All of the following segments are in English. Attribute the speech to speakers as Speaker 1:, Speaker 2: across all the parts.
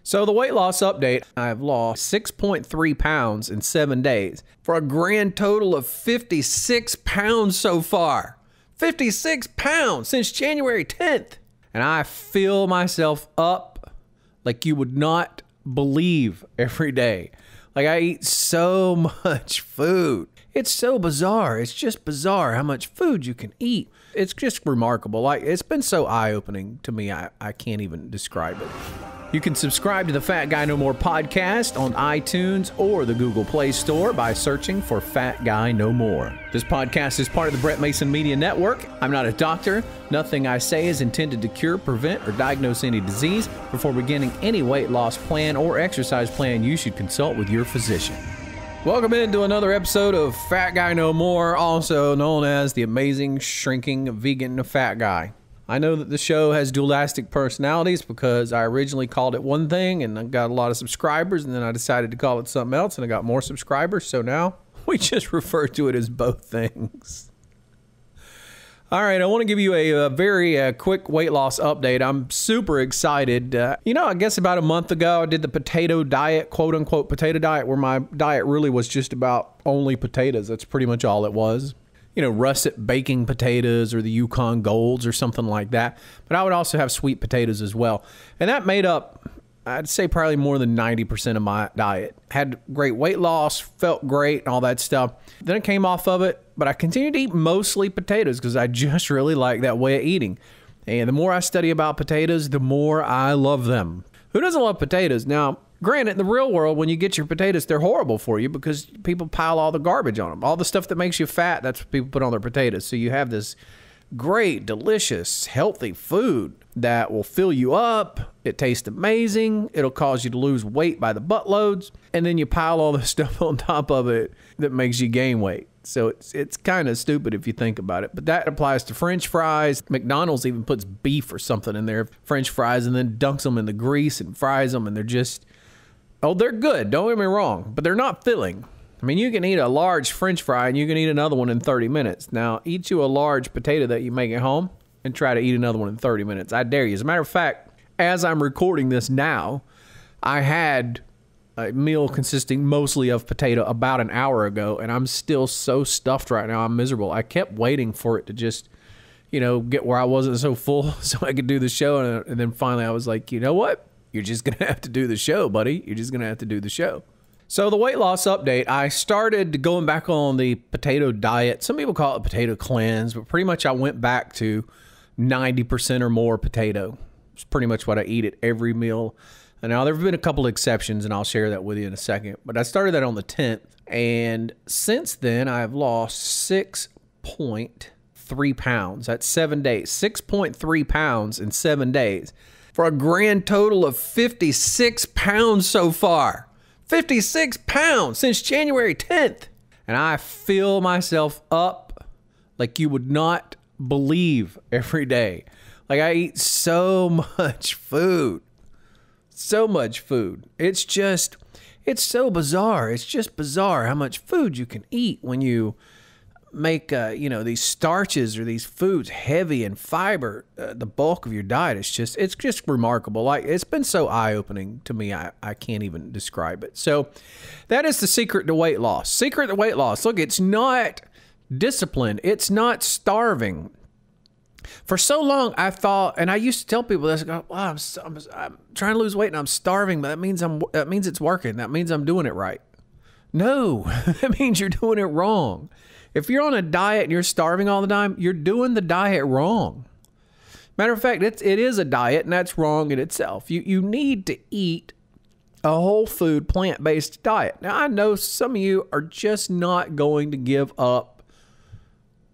Speaker 1: So the weight loss update, I've lost 6.3 pounds in 7 days for a grand total of 56 pounds so far. 56 pounds since January 10th. And I fill myself up like you would not believe every day. Like I eat so much food. It's so bizarre. It's just bizarre how much food you can eat. It's just remarkable. Like it's been so eye-opening to me. I can't even describe it. You can subscribe to the Fat Guy No More podcast on iTunes or the Google Play Store by searching for Fat Guy No More. This podcast is part of the Brett Mason Media Network. I'm not a doctor. Nothing I say is intended to cure, prevent, or diagnose any disease. Before beginning any weight loss plan or exercise plan, you should consult with your physician. Welcome into another episode of Fat Guy No More, also known as the amazing shrinking vegan fat guy. I know that the show has dualistic personalities because I originally called it one thing and I got a lot of subscribers, and then I decided to call it something else and I got more subscribers, so now we just refer to it as both things. All right, I want to give you a very quick weight loss update. I'm super excited. I guess about a month ago, I did the potato diet, quote unquote potato diet, where my diet really was just about only potatoes. That's pretty much all it was. You know, russet baking potatoes or the Yukon Golds or something like that. But I would also have sweet potatoes as well. And that made up, I'd say, probably more than 90% of my diet. Had great weight loss, felt great, and all that stuff. Then I came off of it, but I continued to eat mostly potatoes because I just really like that way of eating. And the more I study about potatoes, the more I love them. Who doesn't love potatoes? Now, granted, in the real world, when you get your potatoes, they're horrible for you because people pile all the garbage on them. All the stuff that makes you fat, that's what people put on their potatoes. So you have this great, delicious, healthy food that will fill you up. It tastes amazing. It'll cause you to lose weight by the buttloads. And then you pile all the stuff on top of it that makes you gain weight. So it's kind of stupid if you think about it. But that applies to French fries. McDonald's even puts beef or something in their French fries and then dunks them in the grease and fries them. And they're just, oh, they're good. Don't get me wrong. But they're not filling. I mean, you can eat a large French fry and you can eat another one in 30 minutes. Now, eat you a large potato that you make at home and try to eat another one in 30 minutes. I dare you. As a matter of fact, as I'm recording this now, I had a meal consisting mostly of potato about an hour ago, and I'm still so stuffed right now. I'm miserable. I kept waiting for it to just, get where I wasn't so full so I could do the show. And then finally I was like, you know what? You're just going to have to do the show, buddy. You're just going to have to do the show. So the weight loss update, I started going back on the potato diet. Some people call it potato cleanse, but pretty much I went back to 90% or more potato. It's pretty much what I eat at every meal. And now there have been a couple of exceptions, and I'll share that with you in a second. But I started that on the 10th, and since then I've lost 6.3 pounds. That's 7 days. 6.3 pounds in 7 days for a grand total of 56 pounds so far. 56 pounds since January 10th. And I fill myself up like you would not believe every day. Like I eat so much food. So much food. It's so bizarre. It's just bizarre how much food you can eat when you make, these starches or these foods heavy in fiber, the bulk of your diet. It's just remarkable. Like it's been so eye-opening to me. I can't even describe it. So that is the secret to weight loss. Secret to weight loss. Look, it's not discipline. It's not starving. For so long, I thought, and I used to tell people this, I go, wow, I'm trying to lose weight and I'm starving, but that means it's working. That means I'm doing it right. No, that means you're doing it wrong. If you're on a diet and you're starving all the time, you're doing the diet wrong. Matter of fact, it is a diet, and that's wrong in itself. You need to eat a whole food, plant-based diet. Now, I know some of you are just not going to give up.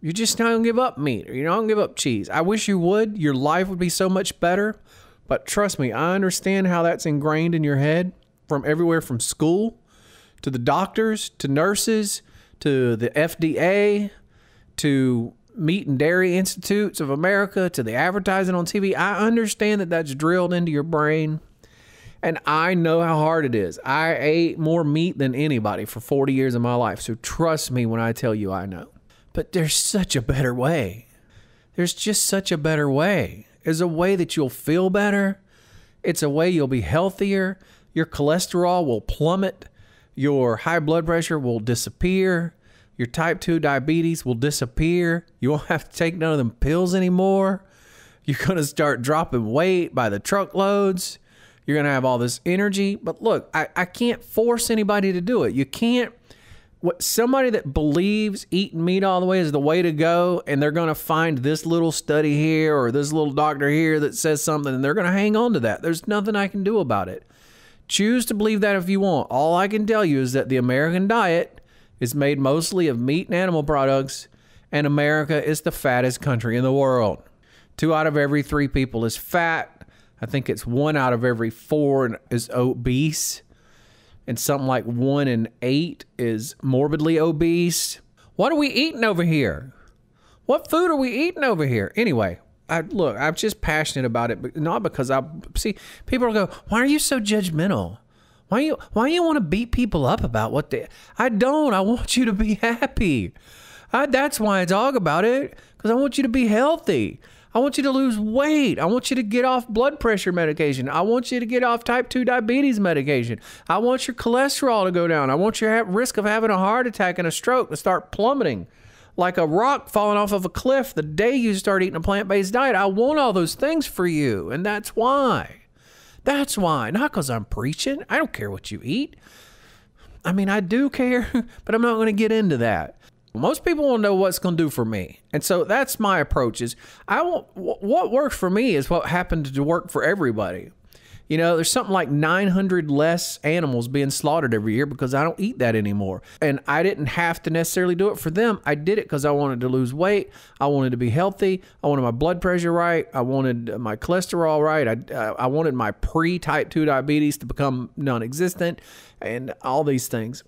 Speaker 1: You're just not going to give up meat, or you're not going to give up cheese. I wish you would. Your life would be so much better. But trust me, I understand how that's ingrained in your head from everywhere from school to the doctors to nurses to the FDA, to Meat and Dairy Institutes of America, to the advertising on TV. I understand that that's drilled into your brain, and I know how hard it is. I ate more meat than anybody for 40 years of my life, so trust me when I tell you I know. But there's such a better way. There's just such a better way. There's a way that you'll feel better. It's a way you'll be healthier. Your cholesterol will plummet. Your high blood pressure will disappear. Your type 2 diabetes will disappear. You won't have to take none of them pills anymore. You're going to start dropping weight by the truckloads. You're going to have all this energy. But look, I can't force anybody to do it. You can't. Somebody that believes eating meat all the way is the way to go, and they're going to find this little study here or this little doctor here that says something, and they're going to hang on to that. There's nothing I can do about it. Choose to believe that if you want. All I can tell you is that the American diet is made mostly of meat and animal products, and America is the fattest country in the world. 2 out of every 3 people is fat. I think it's 1 out of every 4 is obese, and something like 1 in 8 is morbidly obese. What are we eating over here? What food are we eating over here? Anyway, I'm just passionate about it, but not because people go, why are you so judgmental? Why you want to beat people up about what they... I don't. I want you to be happy. That's why I talk about it, because I want you to be healthy. I want you to lose weight. I want you to get off blood pressure medication. I want you to get off type 2 diabetes medication. I want your cholesterol to go down. I want your risk of having a heart attack and a stroke to start plummeting like a rock falling off of a cliff the day you start eating a plant-based diet. I want all those things for you, and that's why. That's why. Not because I'm preaching. I don't care what you eat. I mean, I do care, but I'm not going to get into that. Most people want to know what's going to do for me. And so that's my approach is what works for me is what happened to work for everybody. You know, there's something like 900 less animals being slaughtered every year because I don't eat that anymore. And I didn't have to necessarily do it for them. I did it because I wanted to lose weight. I wanted to be healthy. I wanted my blood pressure right. I wanted my cholesterol right. I wanted my pre-type 2 diabetes to become non-existent and all these things.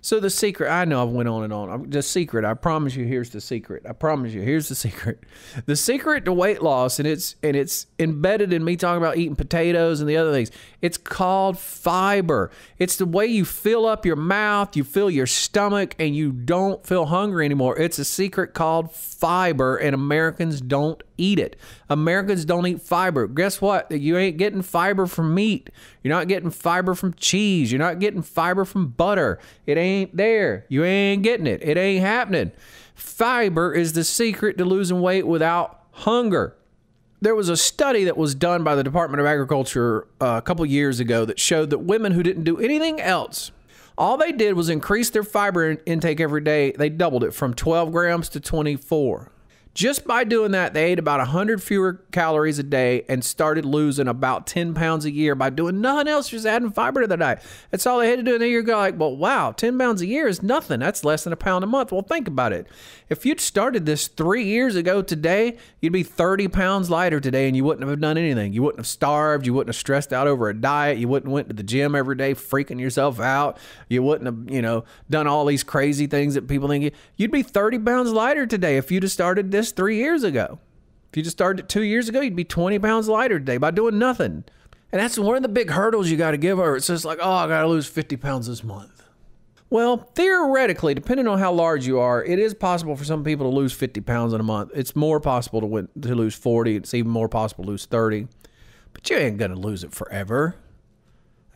Speaker 1: So the secret, I know I've went on and on. The secret, I promise you, here's the secret. I promise you, here's the secret. The secret to weight loss, and it's embedded in me talking about eating potatoes and the other things. It's called fiber. It's the way you fill up your mouth, you fill your stomach, and you don't feel hungry anymore. It's a secret called fiber, and Americans don't eat it. Americans don't eat fiber. Guess what? You ain't getting fiber from meat. You're not getting fiber from cheese. You're not getting fiber from butter. It ain't there. You ain't getting it. It ain't happening. Fiber is the secret to losing weight without hunger. There was a study that was done by the Department of Agriculture a couple years ago that showed that women who didn't do anything else, all they did was increase their fiber intake every day. They doubled it from 12 grams to 24. Just by doing that, they ate about 100 fewer calories a day and started losing about 10 pounds a year by doing nothing else, just adding fiber to their diet. That's all they had to do. And then you're like, well, wow, 10 pounds a year is nothing. That's less than a pound a month. Well, think about it. If you'd started this 3 years ago today, you'd be 30 pounds lighter today and you wouldn't have done anything. You wouldn't have starved. You wouldn't have stressed out over a diet. You wouldn't have went to the gym every day freaking yourself out. You wouldn't have, done all these crazy things that people think. You'd be 30 pounds lighter today if you'd have started this 3 years ago. If you just started it 2 years ago, you'd be 20 pounds lighter today by doing nothing. And that's one of the big hurdles you got to give her. It's just like, oh, I got to lose 50 pounds this month. Well, theoretically, depending on how large you are, it is possible for some people to lose 50 pounds in a month. It's more possible to lose 40. It's even more possible to lose 30. But you ain't going to lose it forever.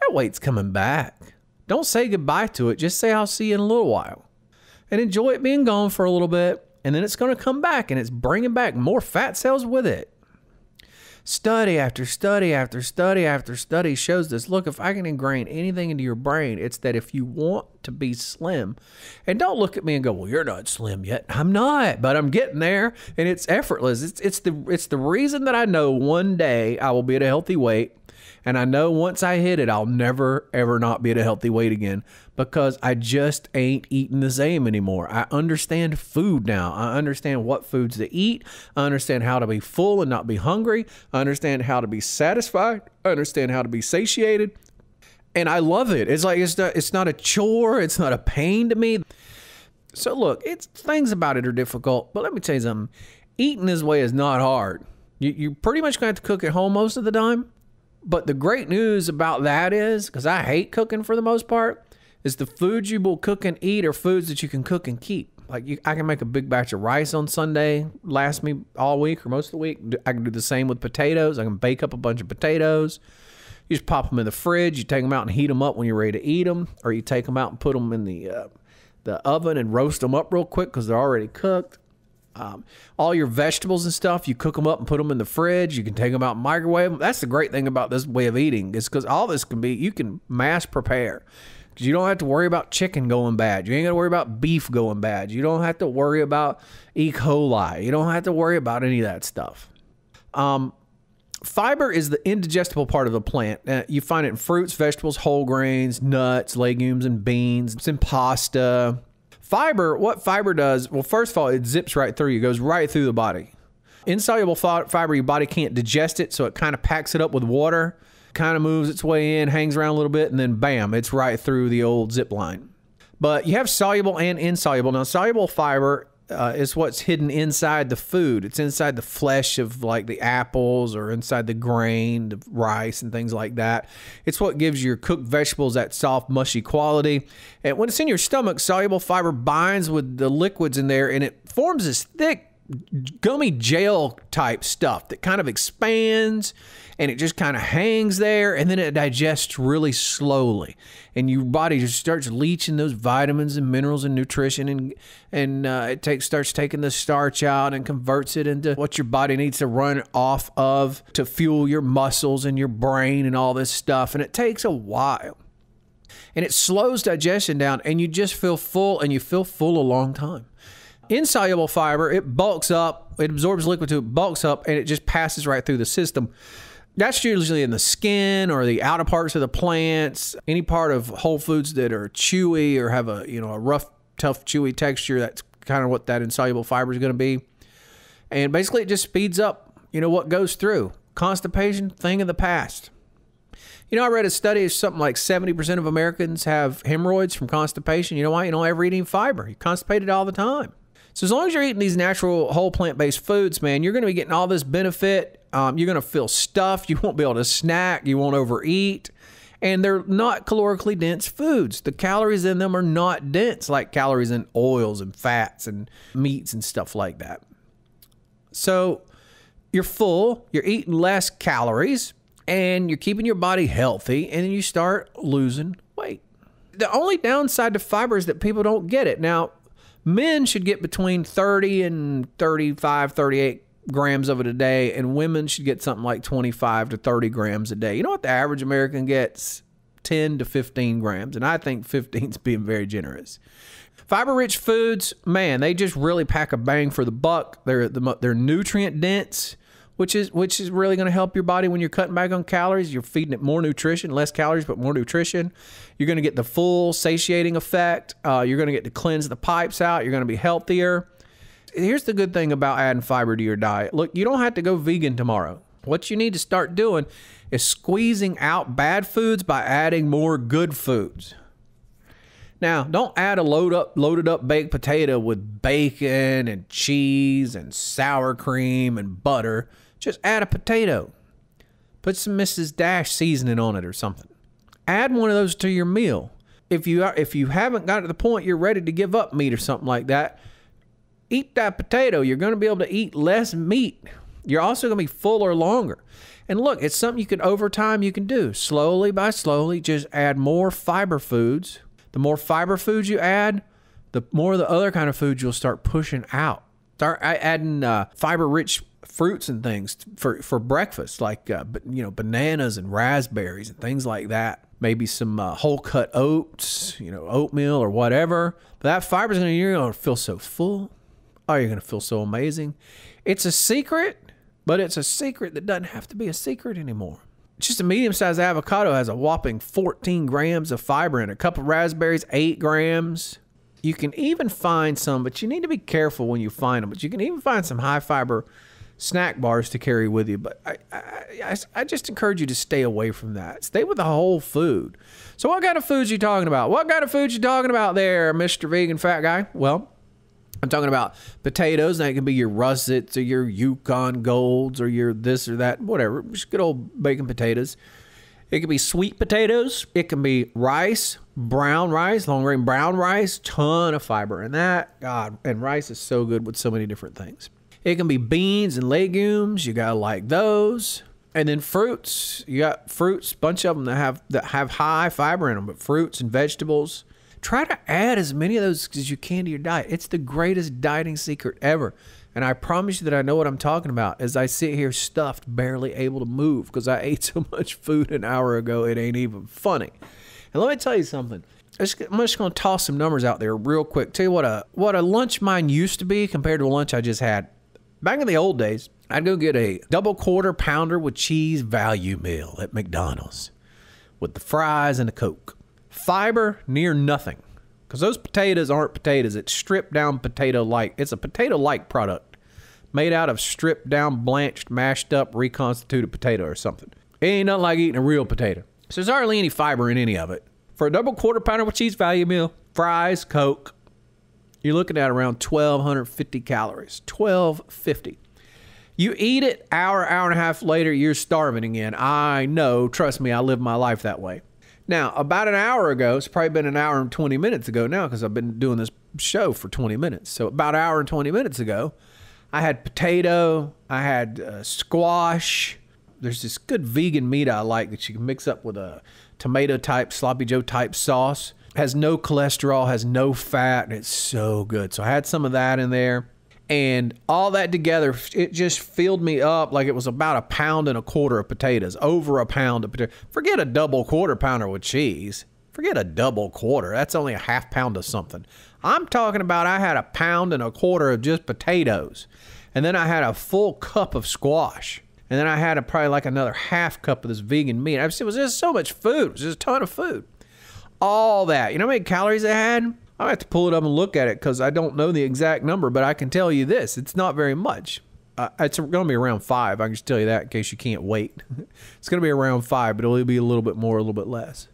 Speaker 1: That weight's coming back. Don't say goodbye to it. Just say, I'll see you in a little while. And enjoy it being gone for a little bit. And then it's going to come back, and it's bringing back more fat cells with it. Study after study after study after study shows this. Look, if I can ingrain anything into your brain, it's that if you want to be slim, and don't look at me and go, well, you're not slim yet. I'm not, but I'm getting there, and it's effortless. It's the reason that I know one day I will be at a healthy weight. And I know once I hit it, I'll never, ever not be at a healthy weight again because I just ain't eating the same anymore. I understand food now. I understand what foods to eat. I understand how to be full and not be hungry. I understand how to be satisfied. I understand how to be satiated. And I love it. It's like it's not a chore. It's not a pain to me. So look, things about it are difficult. But let me tell you something. Eating this way is not hard. You pretty much going to have to cook at home most of the time. But the great news about that is, because I hate cooking for the most part, is the foods you will cook and eat are foods that you can cook and keep. Like I can make a big batch of rice on Sunday, last me all week or most of the week. I can do the same with potatoes. I can bake up a bunch of potatoes. You just pop them in the fridge. You take them out and heat them up when you're ready to eat them, or you take them out and put them in the oven and roast them up real quick because they're already cooked. All your vegetables and stuff, you cook them up and put them in the fridge. You can take them out and microwave them. That's the great thing about this way of eating, is because all this you can mass prepare. Because you don't have to worry about chicken going bad. You ain't got to worry about beef going bad. You don't have to worry about E. coli. You don't have to worry about any of that stuff. Fiber is the indigestible part of the plant. You find it in fruits, vegetables, whole grains, nuts, legumes, and beans. It's in pasta. Fiber, what fiber does, well, first of all, it zips right through you. It goes right through the body. Insoluble fiber, your body can't digest it, so it kind of packs it up with water, kind of moves its way in, hangs around a little bit, and then bam, it's right through the old zip line. But you have soluble and insoluble. Now, soluble fiber is what's hidden inside the food. It's inside the flesh of like the apples, or inside the grain, the rice and things like that. It's what gives your cooked vegetables that soft, mushy quality. And when it's in your stomach, soluble fiber binds with the liquids in there, and it forms this thick, gummy gel type stuff that kind of expands, and it just kind of hangs there, and then it digests really slowly, and your body just starts leaching those vitamins and minerals and nutrition, and it starts taking the starch out and converts it into what your body needs to run off of to fuel your muscles and your brain and all this stuff. And it takes a while, and it slows digestion down, and you just feel full, and you feel full a long time. Insoluble fiber, it bulks up, it absorbs liquid to it, bulks up, and it just passes right through the system. That's usually in the skin or the outer parts of the plants, any part of whole foods that are chewy or have a rough, tough, chewy texture. That's kind of what that insoluble fiber is going to be. And basically it just speeds up, what goes through. Constipation, thing of the past. I read a study of something like 70% of Americans have hemorrhoids from constipation. You know why? You don't ever eat any fiber. You're constipated all the time. So as long as you're eating these natural whole plant-based foods, man, you're going to be getting all this benefit. You're going to feel stuffed. You won't be able to snack. You won't overeat. And they're not calorically dense foods. The calories in them are not dense like calories in oils and fats and meats and stuff like that. So you're full. You're eating less calories, and you're keeping your body healthy, and then you start losing weight. The only downside to fiber is that people don't get it. Now, men should get between 30 and 35, 38 grams of it a day, and women should get something like 25 to 30 grams a day. You know what the average American gets? 10 to 15 grams, and I think 15 is being very generous. Fiber-rich foods, man, they just really pack a bang for the buck. They're nutrient dense, which is really going to help your body when you're cutting back on calories. You're feeding it more nutrition, less calories, but more nutrition. You're going to get the full satiating effect. You're going to get to cleanse the pipes out. You're going to be healthier. Here's the good thing about adding fiber to your diet. Look, you don't have to go vegan tomorrow. What you need to start doing is squeezing out bad foods by adding more good foods. Now, don't add a loaded up baked potato with bacon and cheese and sour cream and butter. Just add a potato. Put some Mrs. Dash seasoning on it or something. Add one of those to your meal. If you haven't got to the point you're ready to give up meat or something like that, eat that potato. You're going to be able to eat less meat. You're also going to be fuller longer. And look, it's something you can, over time, you can do. Slowly by slowly, just add more fiber foods. The more fiber foods you add, the more of the other kind of foods you'll start pushing out. Start adding fiber-rich fruits and things for breakfast, like bananas and raspberries and things like that. Maybe some whole cut oats, oatmeal or whatever. But that fiber's you're gonna feel so full. Oh, you're gonna feel so amazing. It's a secret, but it's a secret that doesn't have to be a secret anymore. Just a medium-sized avocado has a whopping 14 grams of fiber in it. A cup of raspberries, 8 grams. You can even find some, but you need to be careful when you find them. But you can even find some high-fiber snack bars to carry with you. But I just encourage you to stay away from that. Stay with the whole food. So what kind of foods are you talking about? What kind of foods you talking about there, Mr. Vegan Fat Guy? Well, I'm talking about potatoes. That can be your russets or your Yukon Golds or your this or that, whatever. Just good old bacon potatoes. It can be sweet potatoes. It can be rice, brown rice, long grain brown rice. Ton of fiber in that. God, and rice is so good with so many different things. It can be beans and legumes. You gotta like those. And then fruits. You got fruits, a bunch of them that have high fiber in them, but fruits and vegetables. Try to add as many of those as you can to your diet. It's the greatest dieting secret ever. And I promise you that I know what I'm talking about as I sit here stuffed, barely able to move because I ate so much food an hour ago, it ain't even funny. And let me tell you something. I'm just going to toss some numbers out there real quick. Tell you what a lunch mine used to be compared to a lunch I just had. Back in the old days, I'd go get a double quarter pounder with cheese value meal at McDonald's with the fries and the Coke. Fiber, near nothing. Because those potatoes aren't potatoes. It's stripped down potato-like. It's a potato-like product made out of stripped down, blanched, mashed up, reconstituted potato or something. It ain't nothing like eating a real potato. So there's hardly any fiber in any of it. For a double quarter pounder with cheese value meal, fries, Coke, you're looking at around 1,250 calories. 1,250. You eat it, hour and a half later, you're starving again. I know. Trust me, I live my life that way. Now, about an hour ago, it's probably been an hour and 20 minutes ago now because I've been doing this show for 20 minutes. So about an hour and 20 minutes ago, I had potato, I had squash. There's this good vegan meat I like that you can mix up with a tomato type, sloppy joe type sauce. Has no cholesterol, has no fat, and it's so good. So I had some of that in there. And all that together, it just filled me up like it was about 1.25 pounds of potatoes, over a pound of potatoes. Forget a double quarter pounder with cheese. Forget a double quarter. That's only a 1/2 pound of something. I'm talking about I had 1.25 pounds of just potatoes. And then I had a full cup of squash. And then I had probably like another 1/2 cup of this vegan meat. It was just so much food. It was just a ton of food. All that. You know how many calories I had? I have to pull it up and look at it because I don't know the exact number, but I can tell you this. It's not very much. It's going to be around 5. I can just tell you that in case you can't wait. It's going to be around 5, but it'll be a little bit more, a little bit less.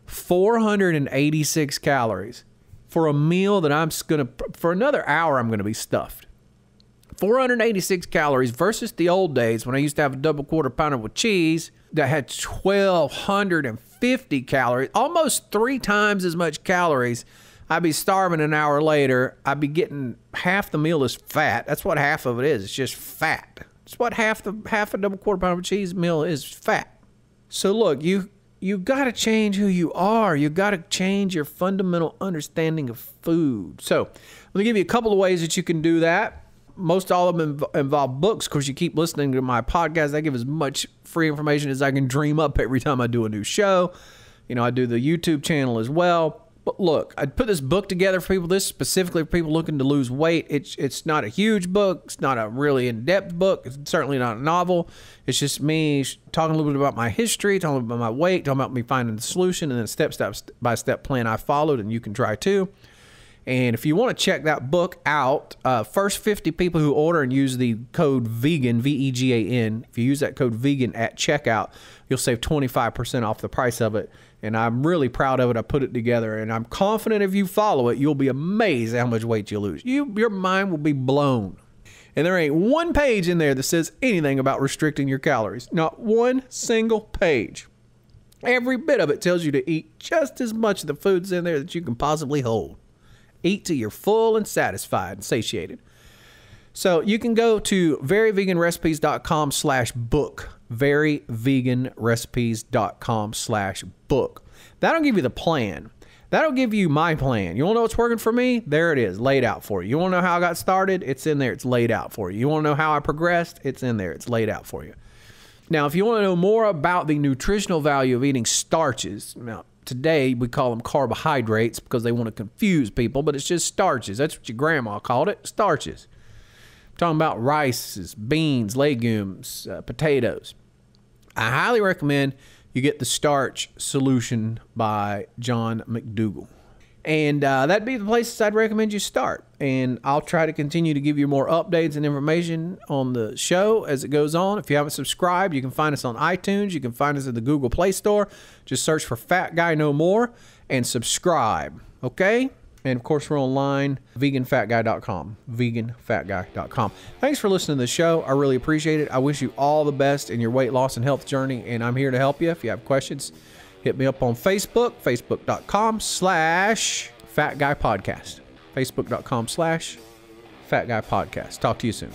Speaker 1: 486 calories for a meal that for another hour, I'm going to be stuffed. 486 calories versus the old days when I used to have a double quarter pounder with cheese that had 1,250 calories, almost 3 times as much calories. I'd be starving an hour later. I'd be getting half the meal is fat. That's what half of it is. It's just fat. It's what half a double quarter pounder with cheese meal is, fat. So look, you got to change who you are. You got to change your fundamental understanding of food. So let me give you a couple of ways that you can do that. Most all of them involve books. Of course, you keep listening to my podcast. I give as much free information as I can dream up every time I do a new show. You know, I do the YouTube channel as well. But look, I put this book together for people. This specifically for people looking to lose weight. It's not a huge book. It's not a really in-depth book. It's certainly not a novel. It's just me talking a little bit about my history, talking about my weight, talking about me finding the solution, and then step-by-step plan I followed, and you can try too. And if you want to check that book out, first 50 people who order and use the code VEGAN, V-E-G-A-N, if you use that code VEGAN at checkout, you'll save 25% off the price of it. And I'm really proud of it. I put it together, and I'm confident if you follow it, you'll be amazed at how much weight you lose. Your mind will be blown. And there ain't one page in there that says anything about restricting your calories. Not one single page. Every bit of it tells you to eat just as much of the foods in there that you can possibly hold. Eat till you're full and satisfied and satiated. So you can go to veryveganrecipes.com/book. veryveganrecipes.com/book. That'll give you the plan. That'll give you my plan. You want to know what's working for me? There it is, laid out for you. You want to know how I got started? It's in there. It's laid out for you. You want to know how I progressed? It's in there. It's laid out for you. Now, if you want to know more about the nutritional value of eating starches, now, today we call them carbohydrates because they want to confuse people, but it's just starches. That's what your grandma called it, starches. I'm talking about rices, beans, legumes, potatoes. I highly recommend you get the Starch Solution by John McDougall. And that'd be the places I'd recommend you start. And I'll try to continue to give you more updates and information on the show as it goes on. If you haven't subscribed, you can find us on iTunes. You can find us at the Google Play Store. Just search for Fat Guy No More and subscribe. Okay? And of course, we're online, veganfatguy.com, veganfatguy.com. Thanks for listening to the show. I really appreciate it. I wish you all the best in your weight loss and health journey. And I'm here to help you. If you have questions, hit me up on Facebook, facebook.com/fatguypodcast, facebook.com/fatguypodcast. Talk to you soon.